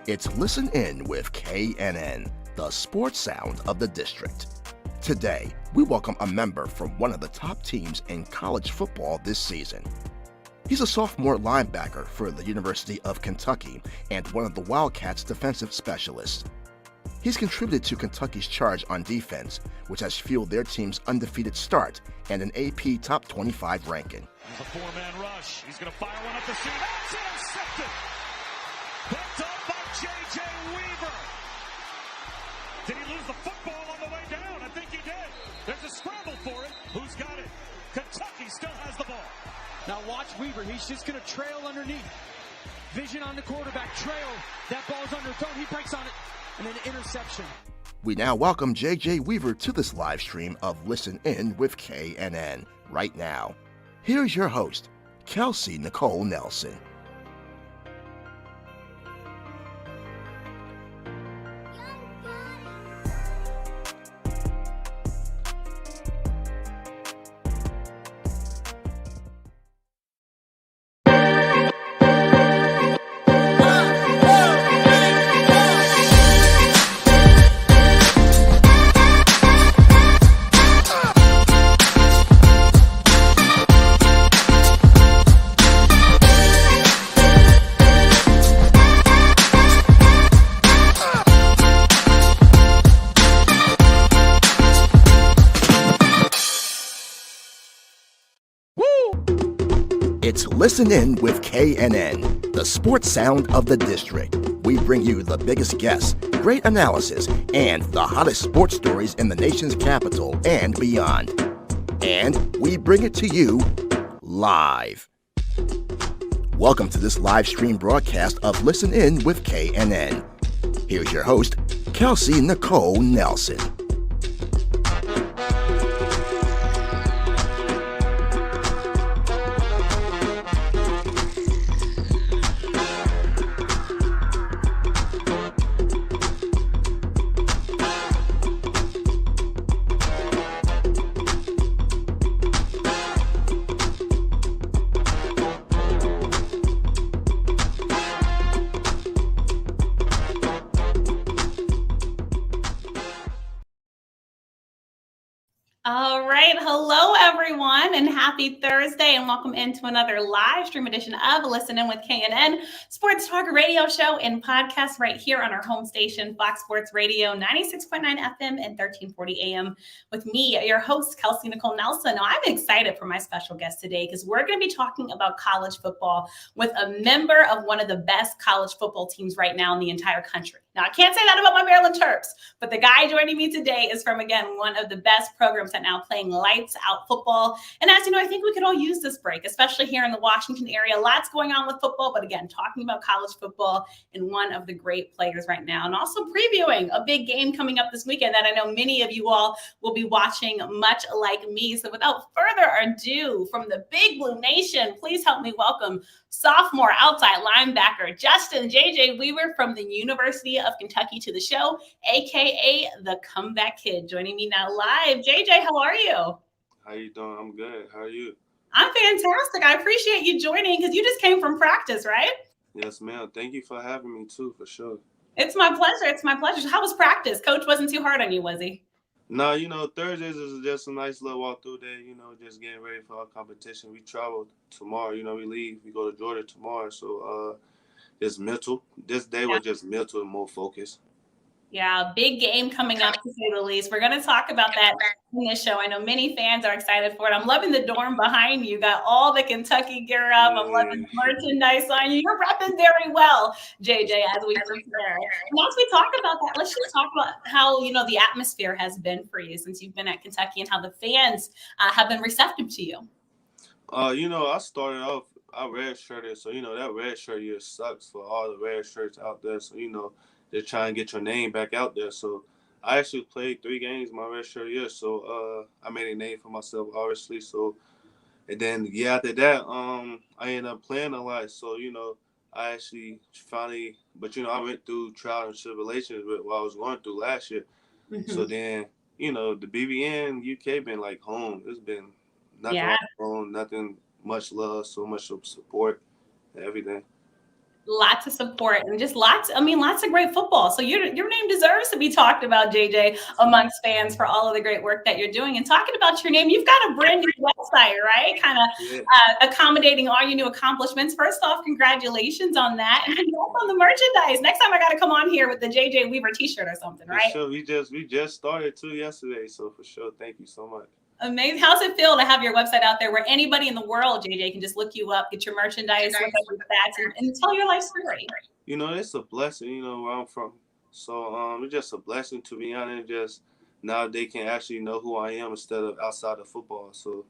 It's Listen In with KNN, the sports sound of the district. Today, we welcome a member from one of the top teams in college football this season. He's a sophomore linebacker for the University of Kentucky and one of the Wildcats' defensive specialists. He's contributed to Kentucky's charge on defense, which has fueled their team's undefeated start and an AP Top 25 ranking. There's a four-man rush. He's going to fire one up the seam. That's intercepted. Picked up by J.J. Weaver. Did he lose the football on the way down? I think he did. There's a scramble for it. Who's got it? Kentucky still has the ball. Now watch Weaver. He's just going to trail underneath. Vision on the quarterback. Trail. That ball's underthrown. He breaks on it. And then interception. We now welcome J.J. Weaver to this live stream of Listen In with KNN right now. Here's your host, Kelsey Nicole Nelson. It's Listen In with KNN, the sports sound of the district. We bring you the biggest guests, great analysis, and the hottest sports stories in the nation's capital and beyond. And we bring it to you live. Welcome to this live stream broadcast of Listen In with KNN. Here's your host, Kelsey Nicole Nelson. All right. Hello, everyone, and happy Thursday, and welcome into another live stream edition of Listen In with KNN, sports talk radio show and podcast right here on our home station, Fox Sports Radio, 96.9 FM and 1340 AM with me, your host, Kelsey Nicole Nelson. Now, I'm excited for my special guest today because we're going to be talking about college football with a member of one of the best college football teams right now in the entire country. Now, I can't say that about my Maryland Terps, but the guy joining me today is from, again, one of the best programs that now playing lights out football. And as you know, I think we could all use this break, especially here in the Washington area. Lots going on with football, but again, talking about college football and one of the great players right now. And also previewing a big game coming up this weekend that I know many of you all will be watching, much like me. So without further ado, from the Big Blue Nation, please help me welcome sophomore outside linebacker Justin J.J. Weaver from the University of Kentucky to the show, a.k.a. the Comeback Kid. Joining me now live. J.J., how are you? How you doing? I'm good. How are you? I'm fantastic. I appreciate you joining because you just came from practice, right? Yes, ma'am. Thank you for having me, too, for sure. It's my pleasure. It's my pleasure. How was practice? Coach wasn't too hard on you, was he? No, Thursdays is just a nice little walkthrough day, just getting ready for our competition. We travel tomorrow, we leave. We go to Georgia tomorrow. So it's mental. This day was just mental and more focused. Yeah, big game coming up, to say the least. We're going to talk about that in this show. I know many fans are excited for it. I'm loving the dorm behind you. Got all the Kentucky gear up. I'm loving the merchandise on you. You're repping very well, JJ, as we prepare. And as we talk about that, let's just talk about how, the atmosphere has been for you since you've been at Kentucky and how the fans have been receptive to you. I started off, I redshirted. So, that red shirt year sucks for all the red shirts out there. So, they're trying to get your name back out there. So I actually played 3 games my redshirt year. So I made a name for myself, obviously. So, and then after that, I ended up playing a lot. So, I actually finally, but I went through trial and tribulations with what I was going through last year. Mm-hmm. So then, the BBN UK been like home. It's been nothing like home, nothing much love, so much support, and everything. Lots of support and just lots of great football. So your name deserves to be talked about, JJ, amongst fans for all of the great work that you're doing. And talking about your name, you've got a brand new website, right? Kind of accommodating all your new accomplishments. First off, congratulations on that. And congrats on the merchandise. Next time I got to come on here with the JJ Weaver t-shirt or something, right? For sure. We just started too yesterday. So for sure. Thank you so much. Amazing. How's it feel to have your website out there where anybody in the world, JJ, can just look you up, get your merchandise, look up your stats, and tell your life story? It's a blessing, where I'm from. So it's just a blessing to be honest. Just now they can actually know who I am instead of outside of football. So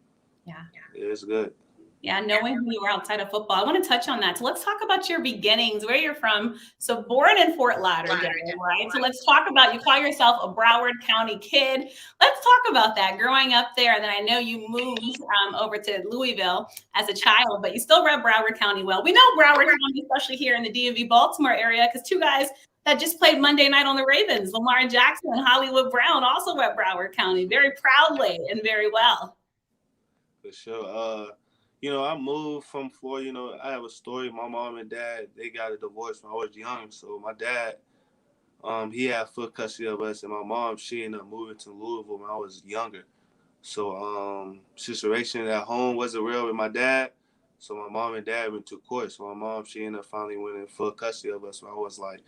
yeah, it's good. Yeah, knowing who you are outside of football. I want to touch on that. So let's talk about your beginnings, where you're from. So born in Fort Lauderdale, right? So let's talk about, you call yourself a Broward County kid. Let's talk about that, growing up there. And then I know you moved over to Louisville as a child, but you still rep Broward County well. We know Broward County, especially here in the DMV Baltimore area, because two guys that just played Monday night on the Ravens, Lamar Jackson and Hollywood Brown, also rep Broward County very proudly and very well. For sure. I moved from Florida. I have a story. My mom and dad, they got a divorce when I was young. So my dad, he had full custody of us, and my mom, she ended up moving to Louisville when I was younger. So situation at home wasn't real with my dad. So my mom and dad went to court. So my mom, she ended up finally winning full custody of us when I was like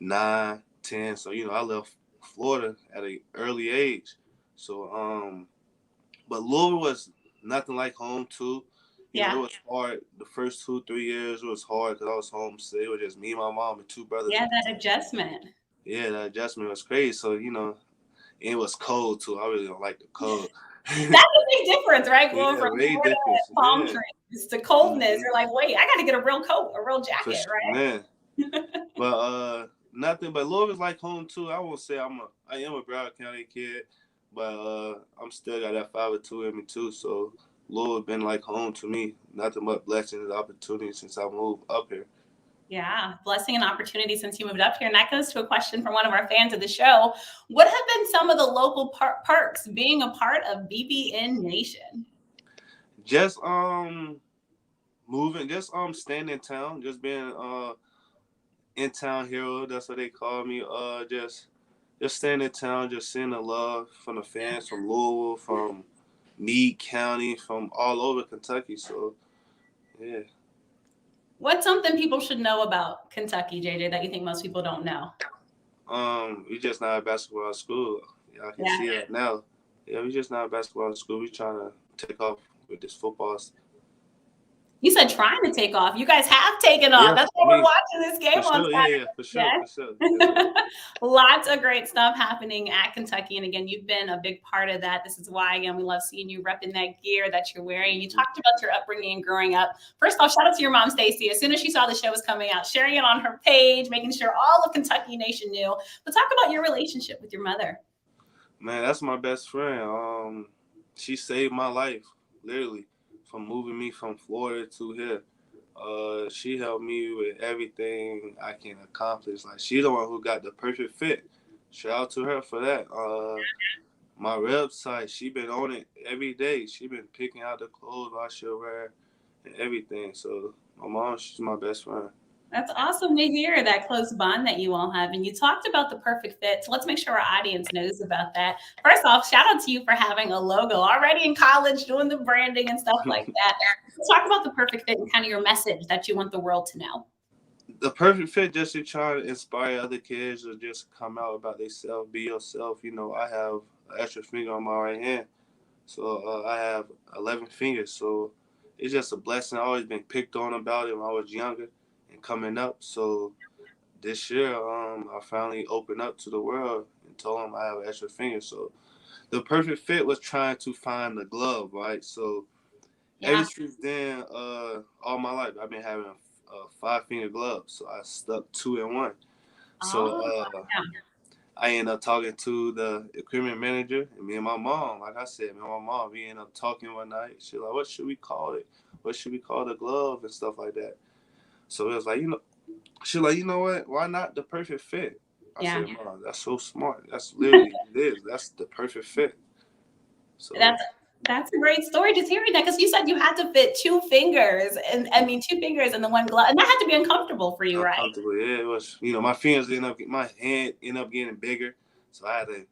9, 10. So I left Florida at an early age. So but Louisville was nothing like home too. It was hard. The first 2-3 years was hard because I was homesick. It was just me, my mom, and two brothers. Yeah, that adjustment. Yeah, that adjustment was crazy. So it was cold too. I really don't like the cold. That's a big difference, right? Going from Florida palm trees to coldness. You're like, wait, I got to get a real coat, a real jacket, right? But nothing. But Louisville's like home too. I won't say I am a Broward County kid. But I'm still got that 5-2 in me too. So Louisville been like home to me. Nothing but blessings and opportunities since I moved up here. Yeah, blessing and opportunity since you moved up here. And that goes to a question from one of our fans of the show. What have been some of the local perks being a part of BBN Nation? Just moving, just staying in town, just being in town hero. That's what they call me. Just staying in town, just seeing the love from the fans from Louisville, from Meade County, from all over Kentucky. So, yeah. What's something people should know about Kentucky, JJ, that you think most people don't know? We just not a basketball school. I can see that now. Yeah, we just not a basketball school. We trying to take off with this football. You said trying to take off. You guys have taken off. That's why we're watching this game on Saturday. For sure. Yeah. Lots of great stuff happening at Kentucky. And again, you've been a big part of that. This is why, again, we love seeing you repping that gear that you're wearing. You talked about your upbringing and growing up. First off, shout out to your mom, Stacy. As soon as she saw the show was coming out, sharing it on her page, making sure all of Kentucky Nation knew. But talk about your relationship with your mother. Man, that's my best friend. She saved my life, literally. From moving me from Florida to here. She helped me with everything I can accomplish. Like, she's the one who got the perfect fit. Shout out to her for that. My website, she been on it every day. She been picking out the clothes I should wear and everything. So my mom, she's my best friend. That's awesome to hear, that close bond that you all have. And you talked about the perfect fit. So let's make sure our audience knows about that. First off, shout out to you for having a logo already in college, doing the branding and stuff like that. Let's talk about the perfect fit and kind of your message that you want the world to know. The perfect fit, just to try to inspire other kids to just come out about themselves, be yourself. I have an extra finger on my right hand. So I have 11 fingers. So it's just a blessing. I've always been picked on about it when I was younger. Coming up, so this year I finally opened up to the world and told them I have an extra finger. So the perfect fit was trying to find the glove, right? So ever since then, all my life I've been having a 5-finger glove, so I stuck 2 in 1. So I ended up talking to the equipment manager, and me and my mom, like I said, we ended up talking one night. She's like, what should we call it? What should we call the glove and stuff like that? So it was like, she's like, you know what? Why not the perfect fit? I said, Mom, that's so smart. That's literally it is. That's the perfect fit. So That's a great story, just hearing that, because you said you had to fit 2 fingers, and I mean, 2 fingers in the one glove, and that had to be uncomfortable for you, right? Uncomfortable. Yeah, it was. My fingers my hand ended up getting bigger, so I had to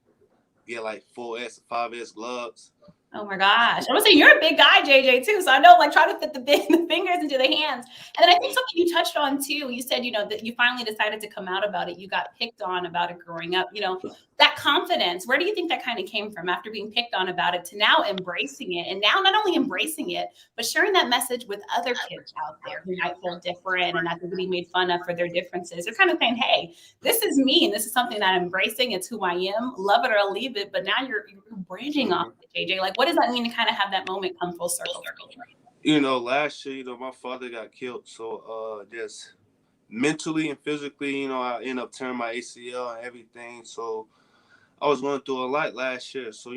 get like 4S, 5S gloves. Oh my gosh. I was saying you're a big guy, JJ, too. So I know, like, trying to fit the fingers into the hands. And then I think something you touched on too, you said, that you finally decided to come out about it. You got picked on about it growing up. That confidence, where do you think that kind of came from after being picked on about it to now embracing it? And now not only embracing it, but sharing that message with other kids out there who might feel different and not to be made fun of for their differences. They're kind of saying, hey, this is me and this is something that I'm embracing. It's who I am. Love it or leave it. But now you're branching off it, JJ. Like, what does that mean to kind of have that moment come full circle for you? Last year, my father got killed, so just mentally and physically, I ended up tearing my ACL and everything. So I was going through a lot last year. So,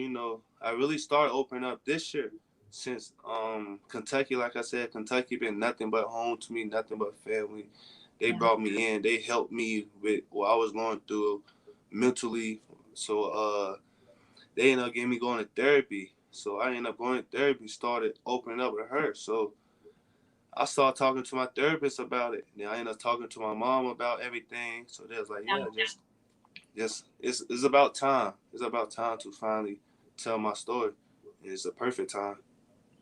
I really started opening up this year since Kentucky, like I said, Kentucky been nothing but home to me, nothing but family. They brought me in. They helped me with what I was going through mentally. So they ended up getting me going to therapy. So I ended up going to therapy, started opening up with her. So I started talking to my therapist about it. Then I ended up talking to my mom about everything. So they was like, yeah, just it's about time. It's about time to finally tell my story. It's a perfect time.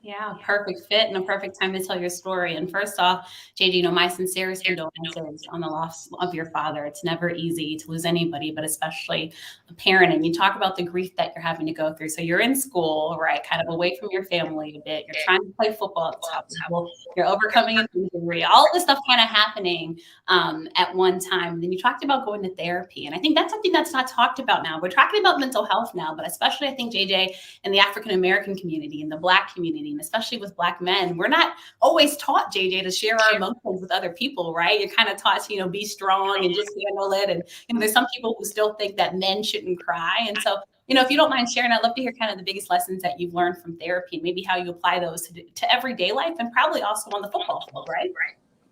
Yeah, perfect fit and a perfect time to tell your story. And first off, JD, my sincerest condolences on the loss of your father. It's never easy to lose anybody, but especially a parent. And you talk about the grief that you're having to go through. So you're in school, right? Kind of away from your family a bit. You're trying to play football at the top level. You're overcoming an injury. All of this stuff kind of happening at one time. And then you talked about going to therapy. And I think that's something that's not talked about now. We're talking about mental health now, but especially I think, JJ, in the African American community, in the Black community, and especially with Black men, we're not always taught, JJ, to share our emotions with other people, right? You're kind of taught to, be strong and just handle it. And there's some people who still think that men shouldn't cry. And so, if you don't mind sharing, I'd love to hear kind of the biggest lessons that you've learned from therapy and maybe how you apply those to everyday life and probably also on the football field, right?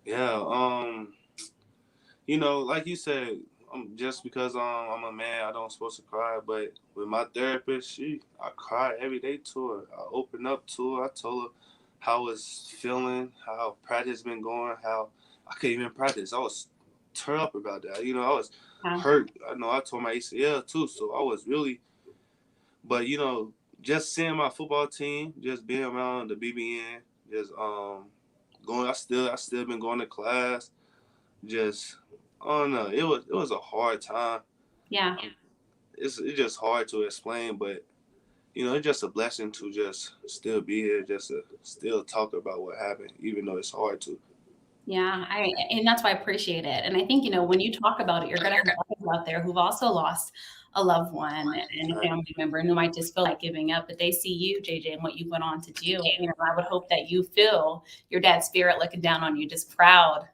Yeah. Like you said, just because I'm a man, I don't supposed to cry. But with my therapist, I cry every day to her. I open up to her. I told her how I was feeling, how practice been going, how I couldn't even practice. I was turned up about that. I was hurt. I know I tore my ACL too, so I was really. But just seeing my football team, just being around the BBN, just going. I still been going to class. Just oh no, it was a hard time. Yeah. It's just hard to explain, but it's just a blessing to just still be here, just to still talk about what happened, even though it's hard to. Yeah, and that's why I appreciate it. And I think, when you talk about it, you're going to have others out there who've also lost a loved one and a family member and who might just feel like giving up, but they see you, JJ, and what you went on to do. I would hope that you feel your dad's spirit looking down on you, just proud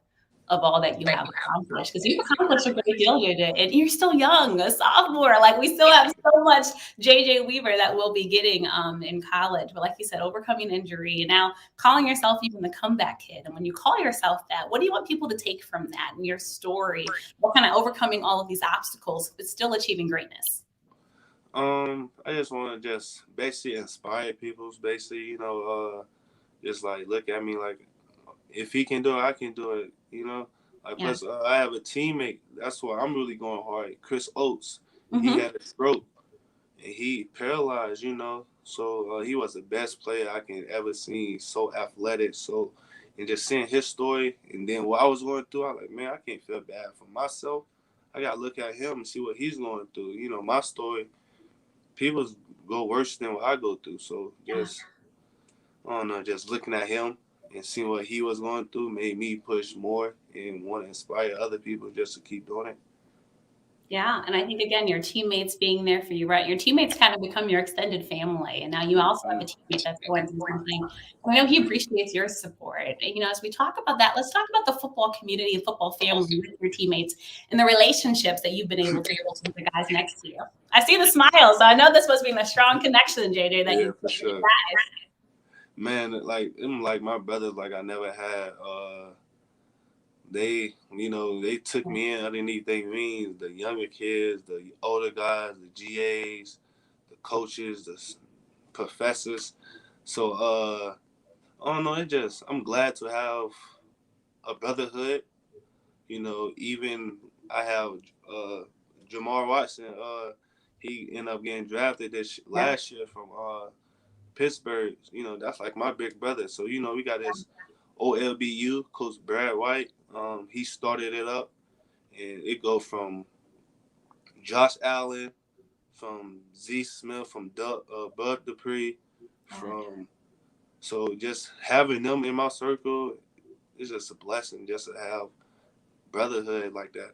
of all that you have accomplished, because you've accomplished a great deal, JJ, and you're still young, a sophomore. Like, we still have so much JJ Weaver that we'll be getting in college. But like you said, overcoming injury and now calling yourself even the comeback kid. And when you call yourself that, what do you want people to take from that and your story? What kind of overcoming all of these obstacles, but still achieving greatness? I just want to just basically inspire people. Basically, just like look at me like if he can do it, I can do it. Like plus I have a teammate. That's why I'm really going hard. Chris Oates, he had a stroke and he paralyzed. So he was the best player I can ever see. So athletic. So and just seeing his story and then what I was going through, I was like, man, I can't feel bad for myself. I gotta look at him and see what he's going through. My story. People go worse than what I go through. So just I don't know, just looking at him and seeing what he was going through made me push more and want to inspire other people just to keep doing it. Yeah. And I think, again, your teammates being there for you, right? Your teammates kind of become your extended family. And now you also have a teammate that's going through something. I know he appreciates your support. And, as we talk about that, let's talk about the football community and football family with your teammates and the relationships that you've been able to build with the guys next to you. I see the smile. So I know this must be a strong connection, JJ, that yeah, for sure. Man, like them, like my brothers, like I never had. They took me in underneath their wings. The younger kids, the older guys, the GAs, the coaches, the professors. So I don't know. I'm glad to have a brotherhood. Even I have Jamar Watson. He ended up getting drafted last year from Pittsburgh. That's like my big brother. So we got this OLBU coach Brad White. He started it up, and it go from Josh Allen, from Z Smith, from Bud Dupree, from so just having them in my circle is just a blessing. Just to have brotherhood like that.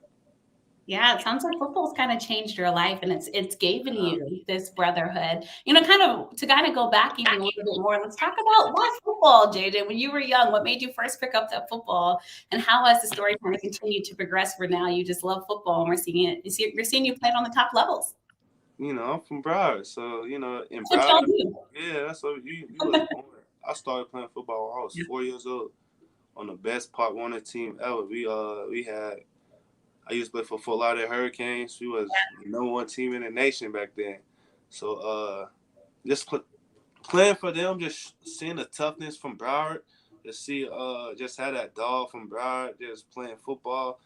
Yeah, it sounds like football's kind of changed your life, and it's given you this brotherhood. Kind of go back even a little bit more. Let's talk about why football, JJ. When you were young, what made you first pick up that football, and how has the story kind of continued to progress? Where now you just love football, and we're seeing it. We're seeing you play it on the top levels. I'm from Broward, so in That's what y'all Broward, do. yeah, that's what you was born. I started playing football when I was 4 years old on the best Part 1 team ever. I used to play for Fort Lauderdale Hurricanes. We was the number 1 team in the nation back then. So just playing for them, just seeing the toughness from Broward, just had that dog from Broward, just playing football.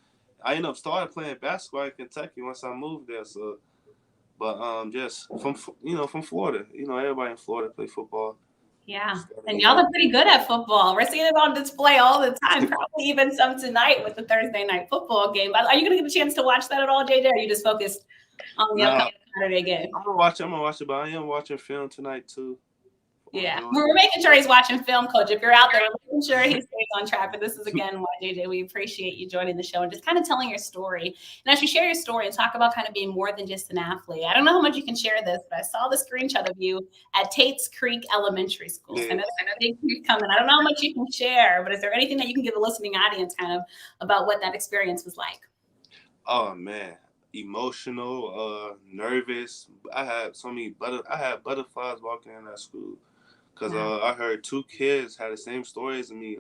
I ended up started playing basketball in Kentucky once I moved there. So, but just from Florida, everybody in Florida play football. Yeah, and y'all are pretty good at football. We're seeing it on display all the time, probably even some tonight with the Thursday night football game. Are you going to get a chance to watch that at all, JJ? Or are you just focused on the upcoming Saturday game? I'm gonna watch it, but I am watching film tonight too. Yeah, we're making sure he's watching film, Coach. If you're out there, we're making sure he stays on track. But this is, again, why, JJ, we appreciate you joining the show and just kind of telling your story. And as you share your story and talk about kind of being more than just an athlete, I don't know how much you can share this, but I saw the screenshot of you at Tate's Creek Elementary School. Yeah. I know there's a big creek coming. I don't know how much you can share, but is there anything that you can give the listening audience kind of about what that experience was like? Oh, man. Emotional, nervous. I had butterflies walking in that school. Because I heard 2 kids had the same story as me.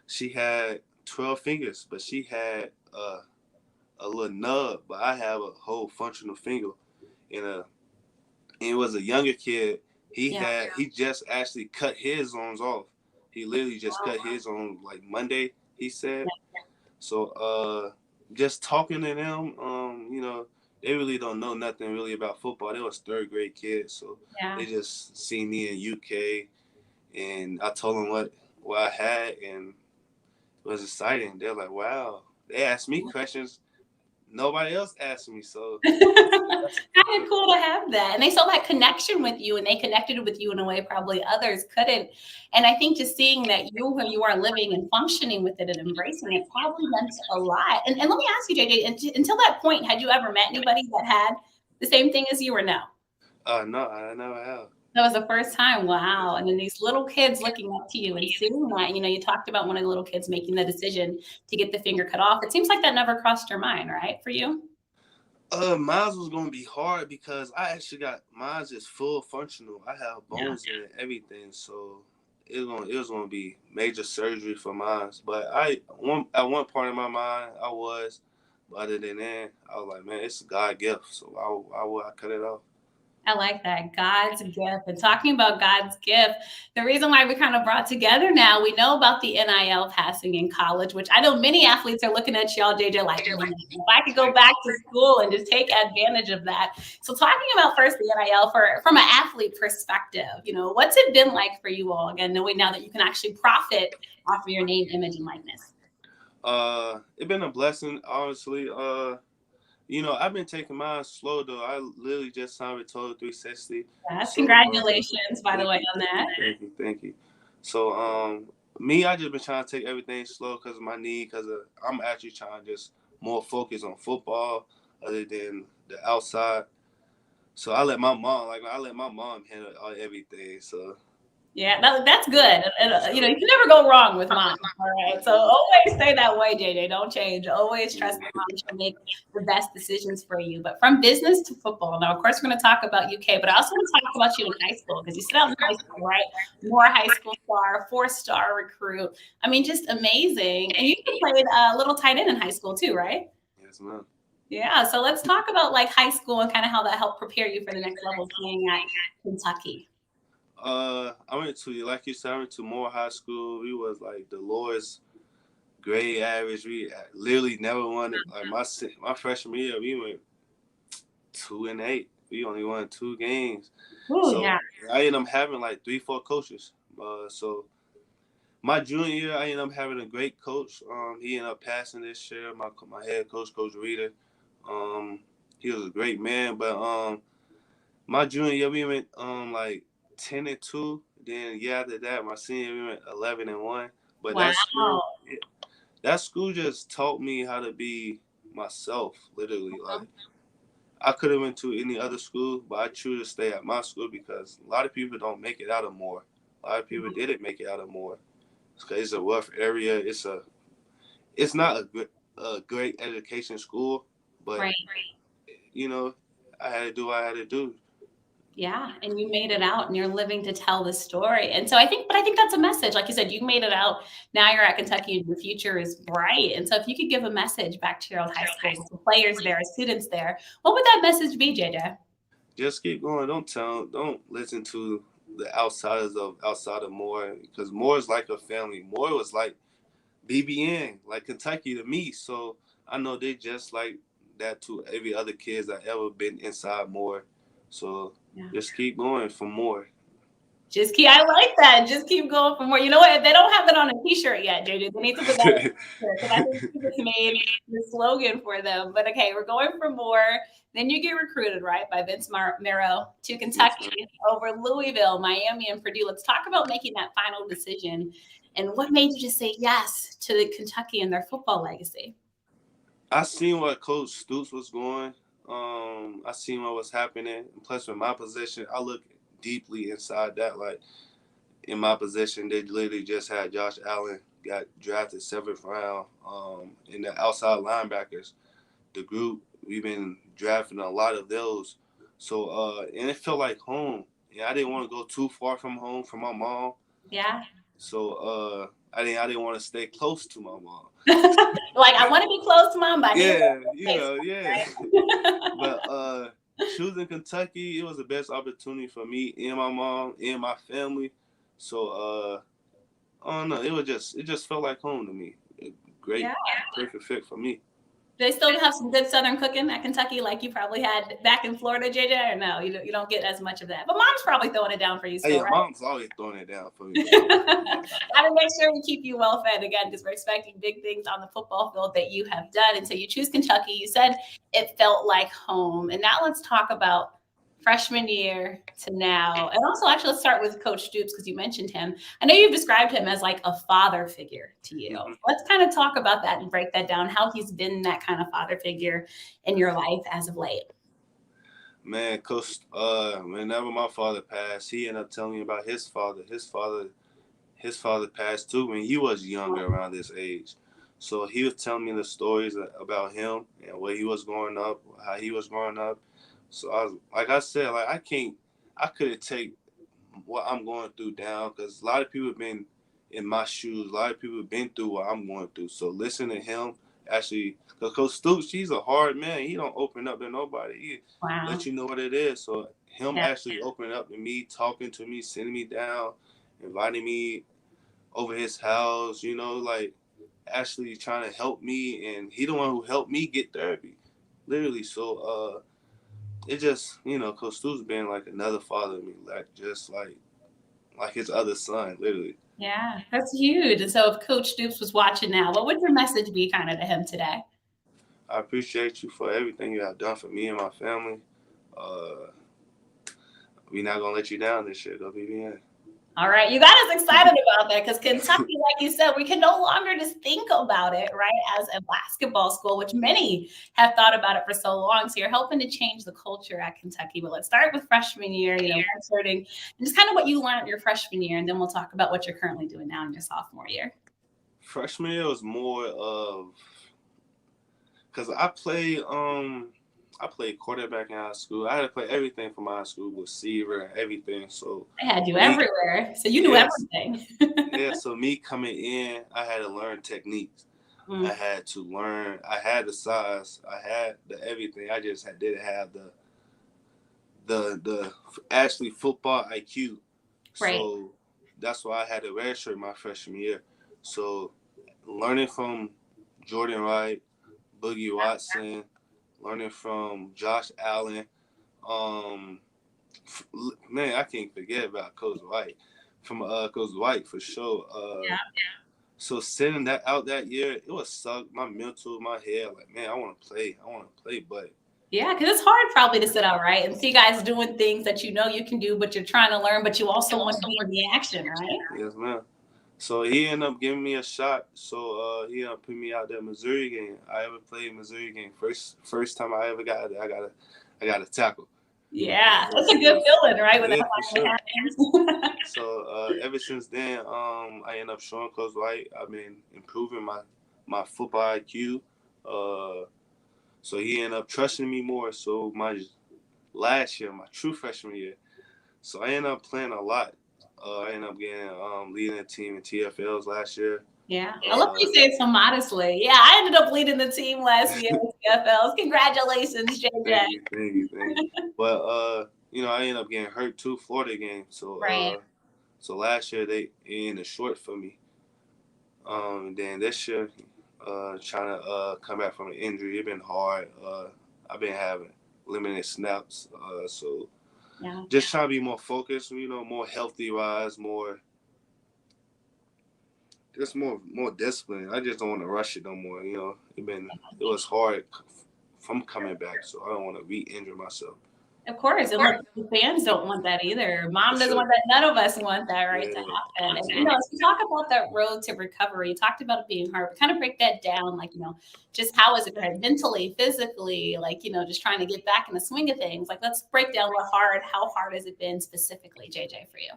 She had 12 fingers, but she had a little nub, but I have a whole functional finger. And it was a younger kid. He just actually cut his arms off. He literally just cut his on like Monday, he said. So just talking to them, they really don't know nothing really about football. They was 3rd grade kids, so they just seen me in UK, and I told them what I had, and it was exciting. They're like, "Wow!" They asked me questions nobody else asked me, so kind of cool to have that. And they saw that connection with you, and they connected with you in a way probably others couldn't. And I think just seeing that you are living and functioning with it and embracing it probably meant a lot. And let me ask you, JJ, until that point, had you ever met anybody that had the same thing as you, or no? No, I never have. That was the first time. Wow. And then these little kids looking up to you and seeing that, you talked about one of the little kids making the decision to get the finger cut off. It seems like that never crossed your mind, right? For you? Mine was going to be hard because I actually got mine's just full functional. I have bones in it, everything. So it was going to be major surgery for mine. But at one part in my mind, I was. But other than that, I was like, man, it's a God gift. So I cut it off. I like that. God's gift. And talking about God's gift, the reason why we kind of brought together now, we know about the NIL passing in college, which I know many athletes are looking at y'all, JJ, like, if I could go back to school and just take advantage of that. So talking about first the NIL from an athlete perspective, what's it been like for you all, again, knowing now that you can actually profit off of your name, image, and likeness? It's been a blessing, honestly. I've been taking mine slow, though. I literally just signed with Total 360. Yes, congratulations, by the way, on that. Thank you. So, I just been trying to take everything slow because of my knee, because I'm actually trying to just more focus on football other than the outside. So I let my mom handle everything, so. Yeah, that's good. And, you can never go wrong with mom. All right. So always stay that way, JJ. Don't change. Always trust your mom. She'll make the best decisions for you. But from business to football. Now, of course, we're going to talk about UK, but I also want to talk about you in high school because you started out in high school, right? More high school star, 4-star recruit. I mean, just amazing. And you played a little tight end in high school too, right? Yes, ma'am. Yeah. So let's talk about like high school and kind of how that helped prepare you for the next level playing at Kentucky. I went to, like you said, I went to Moore High School. We was like the lowest grade average. We literally never won it. Like my freshman year, we went 2-8. We only won 2 games. Ooh, So yeah. I ended up having like 3-4 coaches. So my junior year, I ended up having a great coach. He ended up passing this year. My head coach, Coach Reeder. He was a great man. But my junior year, we went like 10-2. Then year after that, my senior year, we went 11-1. But Wow. that school just taught me how to be myself. Literally, like I could have went to any other school, but I choose to stay at my school because a lot of people don't make it out of Moore. A lot of people didn't make it out of Moore. It's a rough area. It's not a great education school, but Right. you know, I had to do what I had to do. Yeah, and you made it out and you're living to tell the story. And so I think that's a message. Like you said, you made it out. Now you're at Kentucky and the future is bright. And so if you could give a message back to your old high school, the players there, students there, what would that message be, JJ? Just keep going. Don't listen to the outsiders outside of Moore because Moore is like a family. Moore was like BBN, like Kentucky to me. So I know they just like that to every other kids that ever been inside Moore. So just keep going for more. I like that. Just keep going for more. You know what? If they don't have it on a t-shirt yet, JJ, they need to put that on a t-shirt because I think you just made the slogan for them. But okay, we're going for more. Then you get recruited, right, by Vince Marrow to Kentucky over Louisville, Miami, and Purdue. Let's talk about making that final decision and what made you just say yes to the Kentucky and their football legacy. I seen what Coach Stoops was going. I seen what was happening. And plus, with my position, I look deeply inside that. Like in my position, they literally just had Josh Allen got drafted 7th round. In the outside linebackers, the group we've been drafting a lot of those. So and it felt like home. Yeah, I didn't want to go too far from home from my mom. Yeah. So I didn't want to stay close to my mom. Like I want to be close to mom, but Yeah. Right? But choosing Kentucky, it was the best opportunity for me and my mom and my family. So I don't know, it just felt like home to me. Great, perfect fit for me. They still have some good Southern cooking at Kentucky, like you probably had back in Florida, JJ, or no? You don't get as much of that. But mom's probably throwing it down for you still, right? Mom's always throwing it down for me. Gotta make sure we keep you well fed again because we're expecting big things on the football field that you have done. And so you choose Kentucky. You said it felt like home. And now let's talk about freshman year to now. And also, actually, let's start with Coach Stoops because you mentioned him. I know you've described him as like a father figure to you. Mm-hmm. Let's kind of talk about that and break that down, how he's been that kind of father figure in your life as of late. Man, Coach, whenever my father passed, he ended up telling me about his father. His father passed too when he was younger, around this age. So he was telling me the stories about him and where he was growing up, how he was growing up. So I couldn't take what I'm going through down because a lot of people have been in my shoes. A lot of people have been through what I'm going through. So listen to him, actually, because Coach Stoops, he's a hard man. He don't open up to nobody. He let you know what it is. So him actually opening up to me, talking to me, sending me down, inviting me over his house, like actually trying to help me. And he the one who helped me get therapy, literally. So it just, Coach Stoops been like another father to me, like his other son, literally. Yeah, that's huge. And so if Coach Stoops was watching now, what would your message be kind of to him today? I appreciate you for everything you have done for me and my family. We're not going to let you down this year, WBN. All right. You got us excited about that because Kentucky, like you said, we can no longer just think about it, right, as a basketball school, which many have thought about it for so long. So you're helping to change the culture at Kentucky. But let's start with freshman year, starting just kind of what you learned your freshman year, and then we'll talk about what you're currently doing now in your sophomore year. Freshman year was more of because I played quarterback in high school. I had to play everything from high school, receiver and everything. So I had you everywhere. So you knew everything. Yeah, so me coming in, I had to learn techniques. I had to learn. I had the size. I had the everything. I just didn't have the actually football IQ. Right. So that's why I had a redshirt my freshman year. So learning from Jordan Wright, Boogie Watson, learning from Josh Allen. Um, Man, I can't forget about Coach White. From Coach White for sure. Yeah. So sending that out that year, it was suck. My mental, my head, like, man, I want to play. But Yeah, because it's hard probably to sit out, right, and see guys doing things that you know you can do, but you're trying to learn, but you also want to be in the action, right? yes, ma'am. So he ended up giving me a shot. So he ended up putting me out that Missouri game. I ever played Missouri game. First time I ever got it, I got a tackle. Yeah, that's a good feeling, right? When Yeah, that for sure. happens. So ever since then, I ended up showing Coach White. I've been improving my football IQ. So he ended up trusting me more. So my last year, my true freshman year, so I ended up playing a lot. I ended up getting leading the team in TFLs last year. Yeah, I love you say it so modestly. Yeah, I ended up leading the team last year with CFLs. Congratulations, JJ. Thank you. But I ended up getting hurt too, Florida game. Right. So last year they ended short for me. Then this year, trying to come back from an injury, it's been hard. I've been having limited snaps. So Yeah. just trying to be more focused, more healthy wise, more disciplined. I just don't want to rush it no more. It was hard from coming back, so I don't want to re-injure myself. Of course, and look, the fans don't want that either. Mom doesn't want that. None of us want that, right, to happen. And as we talk about that road to recovery, you talked about it being hard. But kind of break that down, like just how is it hard mentally, physically, like just trying to get back in the swing of things. Like let's break down how hard has it been specifically, JJ, for you?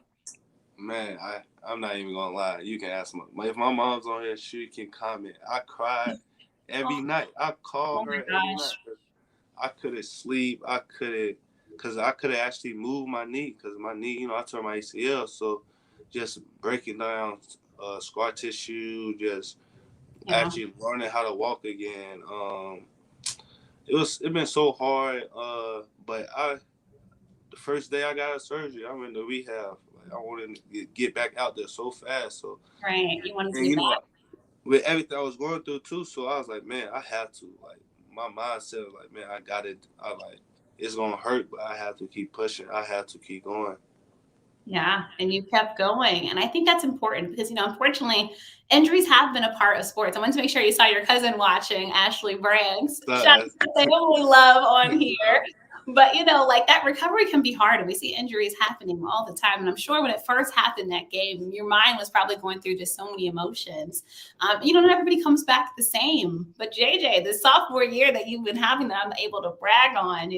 Man, I'm not even gonna lie. You can ask if my mom's on here, she can comment. I cried every night. I called her every night. I couldn't sleep. Because I could have actually moved my knee. Because my knee, I tore my ACL. So just breaking down scar tissue, just actually learning how to walk again. It's been so hard. But the first day I got a surgery, I went to rehab. Like I wanted to get back out there so fast. So right, you want to see that. With everything I was going through too, so I was like, man, I have to. Like my mindset was like, man, I got it. It's gonna hurt, but I have to keep pushing. I have to keep going. Yeah, and you kept going. And I think that's important because, unfortunately, injuries have been a part of sports. I wanted to make sure you saw your cousin watching, Ashley Branks. Shout out to family love on here. But, like that recovery can be hard. And we see injuries happening all the time. And I'm sure when it first happened that game, your mind was probably going through just so many emotions. Not everybody comes back the same. But JJ, the sophomore year that you've been having that I'm able to brag on,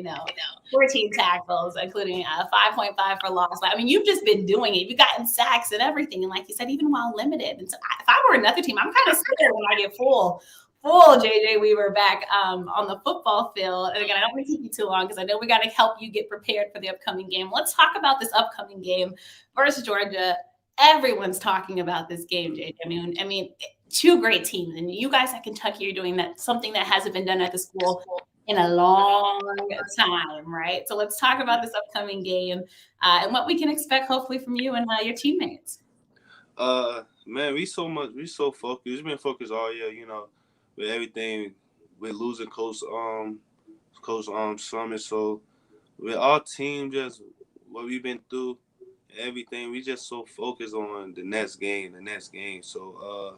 14 tackles, including 5.5 for loss. I mean, you've just been doing it. You've gotten sacks and everything. And like you said, even while limited. And so if I were another team, I'm kind of scared when I get full JJ Weaver back on the football field. And again, I don't want to keep you too long because I know we got to help you get prepared for the upcoming game. Let's talk about this upcoming game versus Georgia. Everyone's talking about this game, JJ. I mean, two great teams. And you guys at Kentucky are doing something that hasn't been done at the school in a long time, right? So let's talk about this upcoming game and what we can expect hopefully from you and your teammates. Man, we so focused. We've been focused all year, with everything, with losing Coach Summit. So with our team, just what we've been through, everything, we just so focused on the next game. So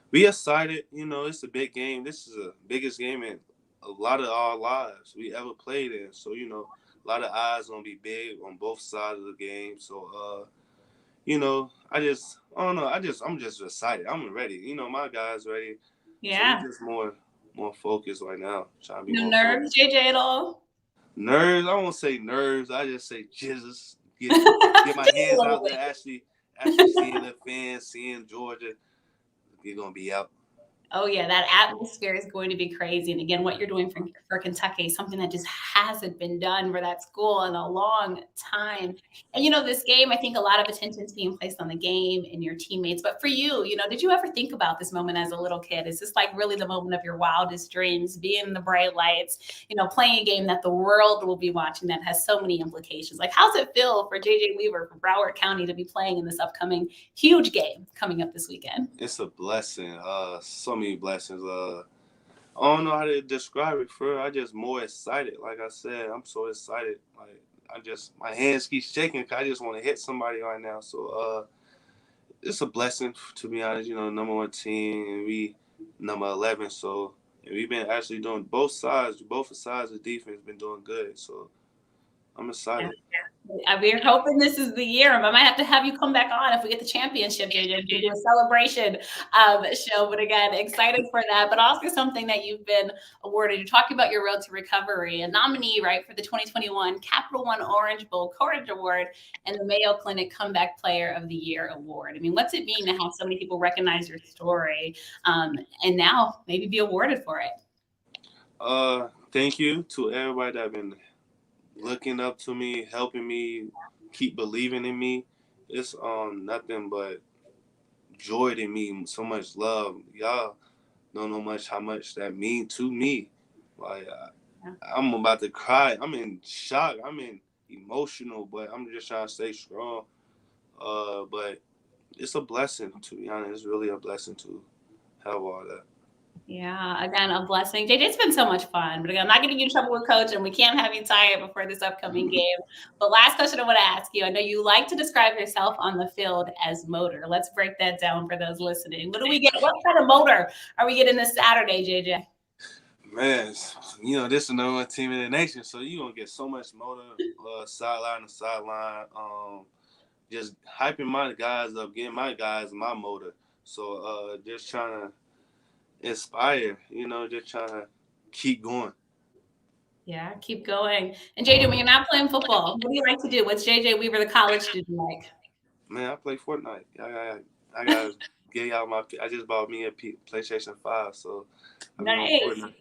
we excited, it's a big game. This is the biggest game in a lot of our lives we ever played in. So, a lot of eyes gonna be big on both sides of the game. So I'm just excited. I'm ready. My guys ready. Yeah. So just more focused right now. Trying to be no more nerves, focused. JJ, at all? Nerves? I won't say nerves. I just say jizzes. Get my hands out there. Actually seeing the fans, seeing Georgia. You're gonna be out. Oh, yeah, that atmosphere is going to be crazy. And again, what you're doing for Kentucky is something that just hasn't been done for that school in a long time. And, this game, I think a lot of attention is being placed on the game and your teammates. But for you, did you ever think about this moment as a little kid? Is this like really the moment of your wildest dreams, being in the bright lights, playing a game that the world will be watching that has so many implications? Like, how's it feel for J.J. Weaver from Broward County to be playing in this upcoming huge game coming up this weekend? It's a blessing. So many blessings. I don't know how to describe it. I just more excited. Like I said, I'm so excited. Like my hands keep shaking. 'Cause I just want to hit somebody right now. So it's a blessing to be honest. Number 1 team and we number 11. So we've been actually doing both sides of defense been doing good. So I'm excited. We're hoping this is the year. I might have to have you come back on if we get the championship, JJ, do a celebration show. But again, excited for that. But also something that you've been awarded. You're talking about your road to recovery, a nominee, right, for the 2021 Capital One Orange Bowl Courage Award and the Mayo Clinic Comeback Player of the Year Award. I mean, what's it mean to have so many people recognize your story and now maybe be awarded for it? Thank you to everybody that been looking up to me, helping me, keep believing in me. It's nothing but joy to me, so much love. Y'all don't know how much that mean to me. Like I'm about to cry. I'm in shock. I'm in emotional, but I'm just trying to stay strong. But it's a blessing, to be honest. It's really a blessing to have all that. Yeah, again, a blessing. JJ, it's been so much fun. But again, I'm not getting you in trouble with coach, and we can't have you tired before this upcoming game. But last question I want to ask you. I know you like to describe yourself on the field as motor. Let's break that down for those listening. What do we get? What kind of motor are we getting this Saturday, JJ? Man, this is the number 1 team in the nation, so you're going to get so much motor, sideline to sideline, just hyping my guys up, getting my guys my motor. So just trying to inspire, just trying to keep going. Yeah, keep going. And JJ, when you're not playing football, what do you like to do? What's JJ Weaver, the college student, like? Man, I play Fortnite. I got to get out I just bought me a PlayStation 5, so I'm nice. Fortnite.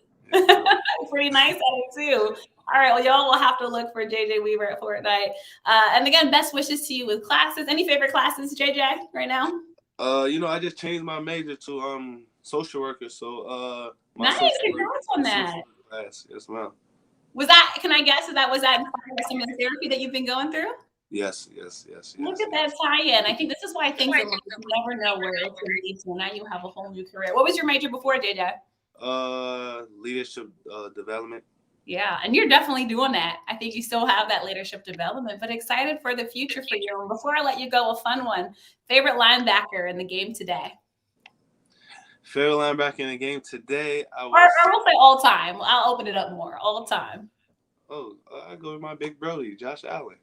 Pretty nice at it too. All right, well, y'all will have to look for JJ Weaver at Fortnite. And again, best wishes to you with classes. Any favorite classes, JJ, right now? I just changed my major to social worker. So nice, congrats on that. Class. Yes, ma'am. Was that? Can I guess that was that some of the therapy that you've been going through? Yes. Look at that tie-in. I think this is why things are. You never know where it's going to lead to. Now you have a whole new career. What was your major before, JJ? Leadership development. Yeah, and you're definitely doing that. I think you still have that leadership development, but excited for the future for you. And before I let you go, a fun one. Favorite linebacker in the game today? Favorite linebacker in the game today? I will say all time. I'll open it up more. All time. Oh, I go with my big brody, Josh Allen.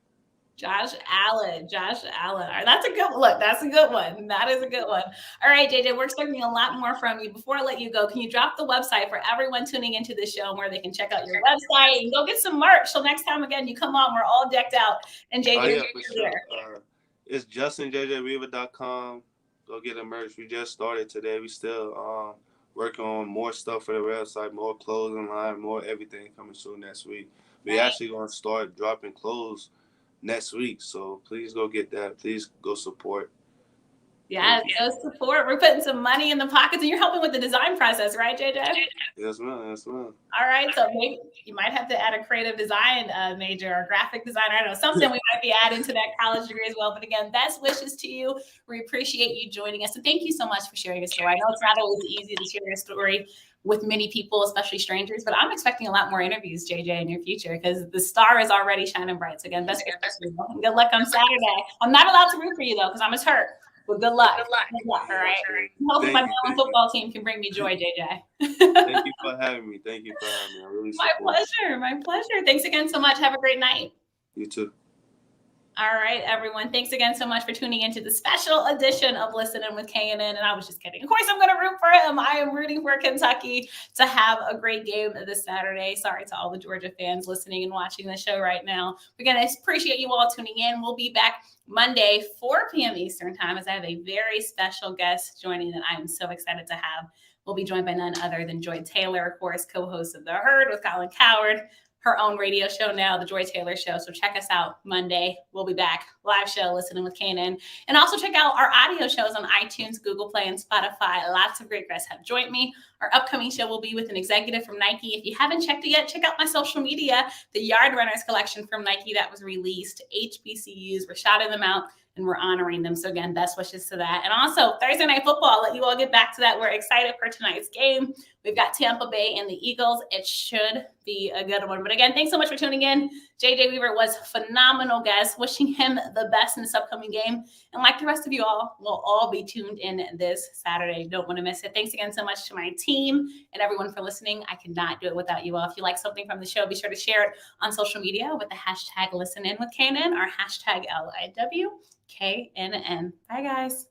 Josh Allen. All right, that's a good look. That's a good one. That is a good one. All right, JJ, we're expecting a lot more from you. Before I let you go, can you drop the website for everyone tuning into the show and where they can check out your website and go get some merch? So next time again, you come on, we're all decked out. And JJ, it's justinjjweaver.com. Go get a merch. We just started today. We still working on more stuff for the website, more clothing line, more everything coming soon next week. We actually going to start dropping clothes next week, so please go get that. Please go support. Yes, go support. We're putting some money in the pockets, and you're helping with the design process, right, JJ? Yes, ma'am. All right, so maybe you might have to add a creative design major or graphic designer. I don't know, something we might be adding to that college degree as well. But again, best wishes to you. We appreciate you joining us, and thank you so much for sharing your story. I know it's not always easy to share your story with many people, especially strangers, but I'm expecting a lot more interviews, JJ, in your future because the star is already shining bright. So again, best wishes to you. Good luck on Saturday. I'm not allowed to root for you though because I'm a hurt. Well, good luck. Good luck. All right. Hopefully my football team can bring me joy, JJ. Thank you for having me. I really My pleasure. Thanks again so much. Have a great night. You too. All right, everyone. Thanks again so much for tuning into the special edition of Listen In With KNN. And I was just kidding. Of course, I'm going to root for him. I am rooting for Kentucky to have a great game this Saturday. Sorry to all the Georgia fans listening and watching the show right now. We're going to appreciate you all tuning in. We'll be back Monday, 4 p.m. Eastern time, as I have a very special guest joining that I am so excited to have we'll be joined by none other than Joy Taylor, of course, co-host of The Herd with Colin Coward, her own radio show now, The Joy Taylor Show. So check us out Monday. We'll be back. Live show, Listening with KNN. And also check out our audio shows on iTunes, Google Play, and Spotify. Lots of great guests have joined me. Our upcoming show will be with an executive from Nike. If you haven't checked it yet, check out my social media. The Yard Runners collection from Nike that was released. HBCUs, we're shouting them out and we're honoring them. So again, best wishes to that. And also Thursday Night Football, I'll let you all get back to that. We're excited for tonight's game. We've got Tampa Bay and the Eagles. It should be a good one. But again, thanks so much for tuning in. J.J. Weaver was a phenomenal guest. Wishing him the best in this upcoming game. And like the rest of you all, we'll all be tuned in this Saturday. Don't want to miss it. Thanks again so much to my team and everyone for listening. I could not do it without you all. If you like something from the show, be sure to share it on social media with the hashtag ListenInWithKNN or hashtag LIWKNN. Bye, guys.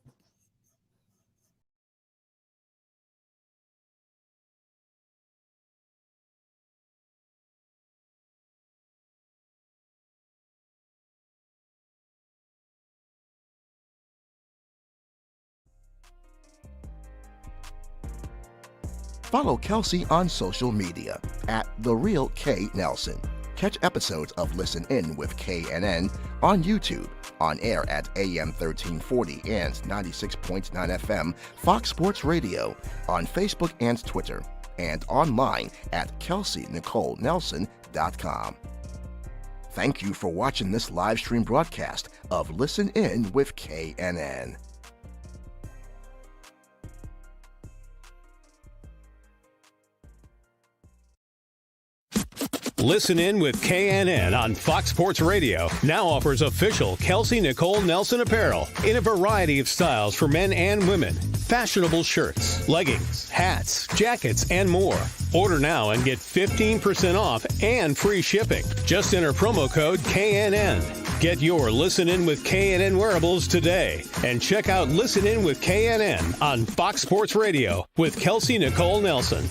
Follow Kelsey on social media at @TheRealKNelson. Catch episodes of Listen In with KNN on YouTube, on air at AM 1340 and 96.9 FM Fox Sports Radio, on Facebook and Twitter, and online at KelseyNicoleNelson.com. Thank you for watching this live stream broadcast of Listen In with KNN. Listen In with KNN on Fox Sports Radio now offers official Kelsey Nicole Nelson apparel in a variety of styles for men and women. Fashionable shirts, leggings, hats, jackets, and more. Order now and get 15% off and free shipping. Just enter promo code KNN. Get your Listen In with KNN wearables today. And check out Listen In with KNN on Fox Sports Radio with Kelsey Nicole Nelson.